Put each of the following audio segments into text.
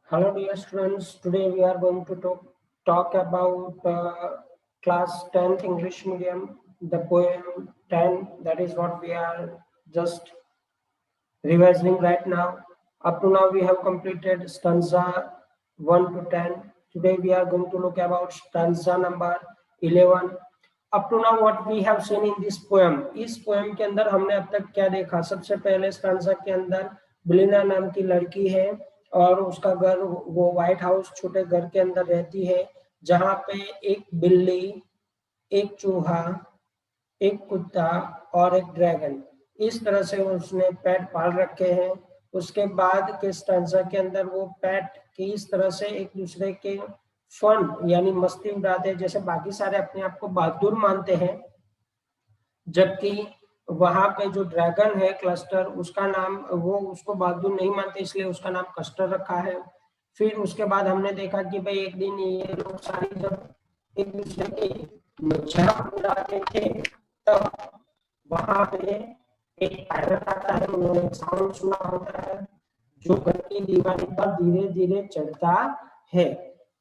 Hello, dear students. Today we are going to talk about class 10th English medium, the poem 10. That is what we are just revising right now. Up to now, we have completed stanza 1 to 10. Today we are going to look about stanza number 11. Up to now, what we have seen in this poem. इस poem के अंदर हमने अब तक क्या देखा? सबसे पहले stanza के अंदर बिलिना नाम की लड़की है और उसका घर वो व्हाइट हाउस छोटे घर के अंदर रहती है जहाँ पे एक बिल्ली, एक चूहा, एक कुत्ता और एक ड्रैगन इस तरह से उसने पेट पाल रखे हैं। उसके बाद के स्टैंजा के अंदर वो पेट की इस तरह से एक दूसरे के फन यानी मस्ती उड़ाते हैं, जैसे बाकी सारे अपने आप को बहादुर मानते हैं, जबकि वहां पे जो ड्रैगन है क्लस्टर, उसका नाम वो उसको बहादुर नहीं मानते, इसलिए उसका नाम कस्टर रखा है। फिर उसके बाद हमने देखा कि भाई एक दिन ये लोग सारे जब एक दूसरे की मजाक उड़ाते थे तब वहां पे एक पायलट आता है, उन्होंने साउंड सुना होता है जो घर की दीवार पर धीरे धीरे चढ़ता है,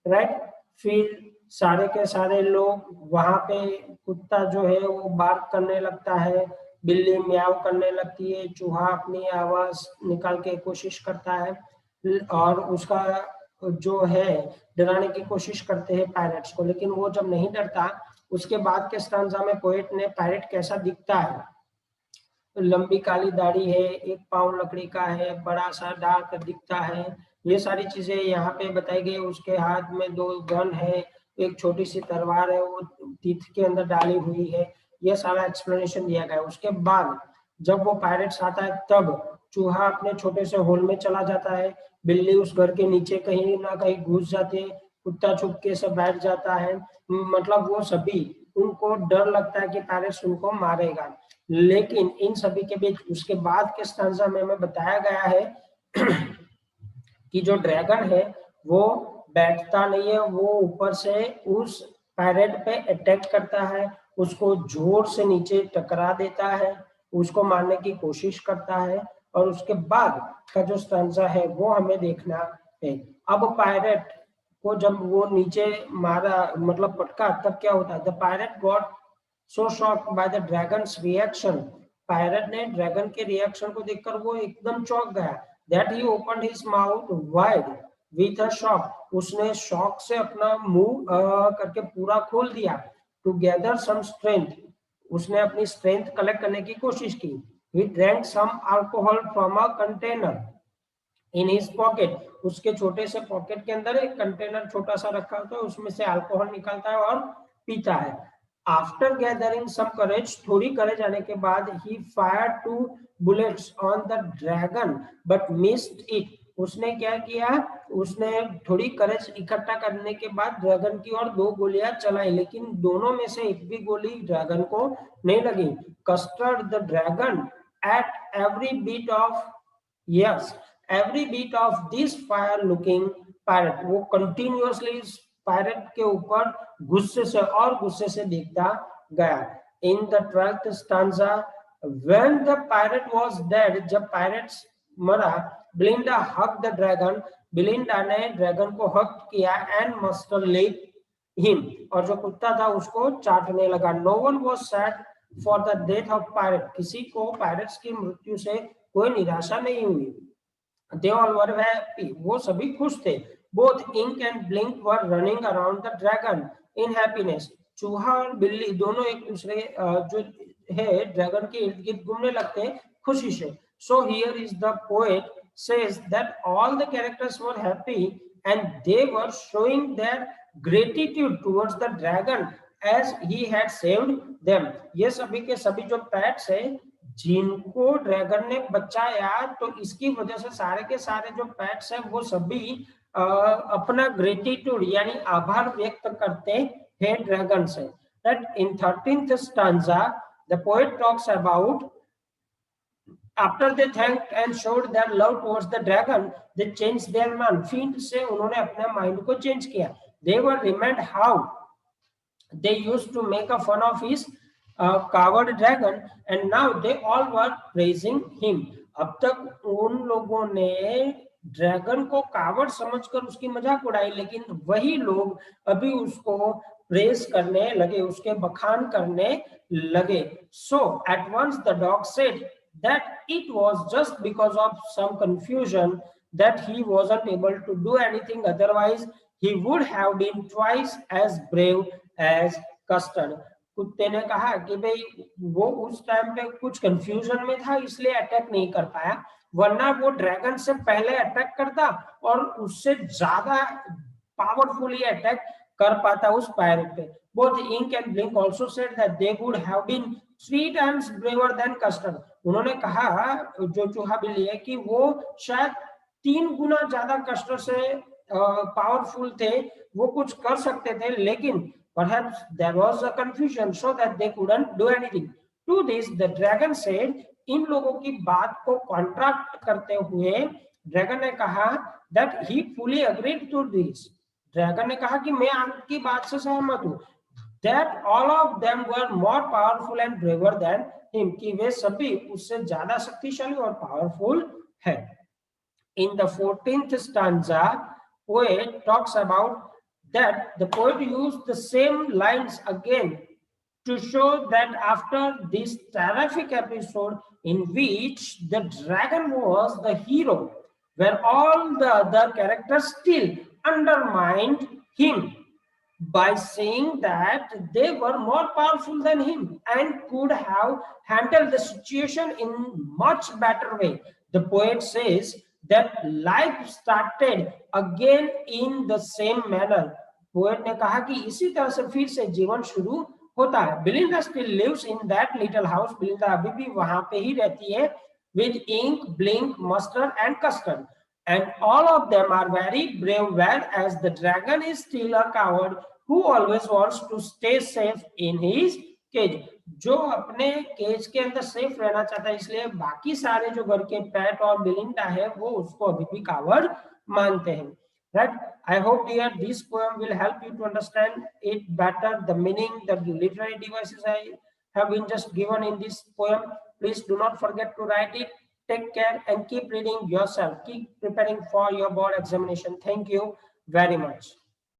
राइट। फिर सारे के सारे लोग वहां पे कुत्ता जो है वो बार्क करने लगता है, बिल्ली म्याऊ करने लगती है, चूहा अपनी आवाज निकाल के कोशिश करता है और उसका जो है डराने की कोशिश करते हैं पायरेट्स को, लेकिन वो जब नहीं डरता। उसके बाद के स्टांजा में पोएट ने पायरेट कैसा दिखता है, लंबी काली दाढ़ी है, एक पाँव लकड़ी का है, बड़ा सा डार्क दिखता है, ये सारी चीजें यहाँ पे बताई गई। उसके हाथ में दो गन है, एक छोटी सी तलवार है वो तीत के अंदर डाली हुई है, ये सारा एक्सप्लेनेशन दिया गया है। उसके बाद जब वो पायरेट्स आता है तब चूहा अपने छोटे से होल में चला जाता है, बिल्ली उस घर के नीचे कहीं ना कहीं घुस जाती है, कुत्ता चुपके से बैठ जाता है, मतलब वो सभी उनको डर लगता है कि पायरेट्स उनको मारेगा। लेकिन इन सभी के बीच उसके बाद के स्टांजा में बताया गया है कि जो ड्रैगन है वो बैठता नहीं है, वो ऊपर से उस पैरेट पे अटैक करता है, उसको जोर से नीचे टकरा देता है, उसको मारने की कोशिश करता है, और उसके बाद का जो स्टांजा है वो हमें देखना है। अब पायरेट को जब वो नीचे मारा मतलब पटका तब क्या होता है, the pirate got so shocked by the dragon's reaction, pirate ने ड्रैगन के रिएक्शन को देखकर वो एकदम चौंक गया, that he opened his mouth wide with a shock, उसने शॉक से अपना मुंह करके पूरा खोल दिया, to gather some strength, उसने अपनी स्ट्रेंथ कलेक्ट करने की कोशिश की। he drank some alcohol from a container in his pocket, उसके छोटे से पॉकेट के अंदर एक कंटेनर छोटा सा रखा होता है, उसमें से अल्कोहल निकालता है और पीता है। आफ्टर गैदरिंग सम करेज, थोड़ी करेज आने के बाद ही fire 2 bullets on the dragon but missed it, उसने क्या किया, उसने थोड़ी करेज इकट्ठा करने के बाद ड्रैगन की ओर 2 गोलियां चलाई, लेकिन दोनों में से एक भी गोली ड्रैगन को नहीं लगी। Custard the dragon ate every bit of, yes, every beat of this fire looking parrot, वो कंटिन्यूअसली पैरेट के ऊपर गुस्से से और गुस्से से देखता गया। In the 12th stanza, when the pirate was dead, जब पैरेट मरा, बिलिंडा हग द ड्रैगन, बिलिंडा ने ड्रैगन को हक किया, एंड मस्टर लिक हिम, और जो कुत्ता था उसको चाटने लगा। No one was sad for the death of pirate, किसी को पायरेट्स की मृत्यु से कोई निराशा नहीं हुई। They all were happy, वो सभी खुश थे। Both Ink and Blink were running around the dragon in happiness, चूहा और बिल्ली दोनों एक दूसरे जो है ड्रैगन के इर्द गिर्द घूमने लगते हैं खुशी से। So here is the poet says that all the characters were happy and they were showing their gratitude towards the dragon as he had saved them, ये सभी के सभी जो पैट्स है जिनको ड्रैगन ने बचाया, तो इसकी वजह से सारे के सारे जो पेट्स हैं वो सभी अपना ग्रेटिट्यूड यानी आभार व्यक्त करते हैं ड्रैगन से। That in 13th stanza the poet talks about after they thanked and showed their love towards the dragon, they changed their mind, फिर से उन्होंने अपने माइंड को चेंज किया। they were reminded how they used to make a fun of his coward dragon and now they all were praising him, अब तक उन लोगों ने ड्रैगन को कावर्ड समझकर उसकी मजाक उड़ाई, लेकिन वही लोग अभी उसको प्रेस करने लगे, उसके बखान करने लगे. So at once the dog said that it was just because of some confusion that he wasn't able to do anything, otherwise he would have been twice as brave as custard. कुत्ते ने कहा कि भाई वो उस time पे कुछ confusion में था इसलिए अटैक नहीं कर पाया, वरना वो ड्रैगन से पहले अटैक करता और उससे ज्यादा पावरफुली अटैक कर पाता उस पायरेट पे. Both Ink and Blink also said that they would have been 3 times braver than Custard. उन्होंने कहा जो चूहा बिल्ली है कि वो शायद 3 गुना ज्यादा कस्टर्ड से पावरफुल थे, वो कुछ कर सकते थे, लेकिन perhaps there was a confusion so that they couldn't do anything. To this the dragon said, इन लोगों की बात को कॉन्ट्रैक्ट करते हुए ड्रैगन ने कहा that he fully agreed to this. Dragon ने कहा कि मैं आपकी बात से सहमत हूं. That all of them were more powerful and braver than him, कि वे सभी उससे ज्यादा शक्तिशाली और पावरफुल है. In the 14th stanza, poet talks about that the poet used the same lines again to show that after this terrific episode in which the dragon was the hero, where all the other characters still undermined him by saying that they were more powerful than him and could have handled the situation in much better way. The poet says that life started again in the same manner. Poet ने कहा कि इसी तरह से फिर से जीवन शुरू होता है. Belinda still lives in that little house. Belinda अभी भी वहां पे ही रहती है with Ink, Blink, Mustard and Custard. And all of them are very brave, whereas the dragon is still a coward who always wants to stay safe in his cage. जो अपने cage के अंदर सेफ रहना चाहता है, इसलिए बाकी सारे जो घर के पैट और बिलिंडा है वो उसको अभी भी कावर्ड मानते हैं. Right? I hope dear this poem will help you to understand it better, the meaning, the literary devices I have been just given in this poem. Please do not forget to write it. Take care and keep reading yourself. Keep preparing for your board examination. Thank you very much.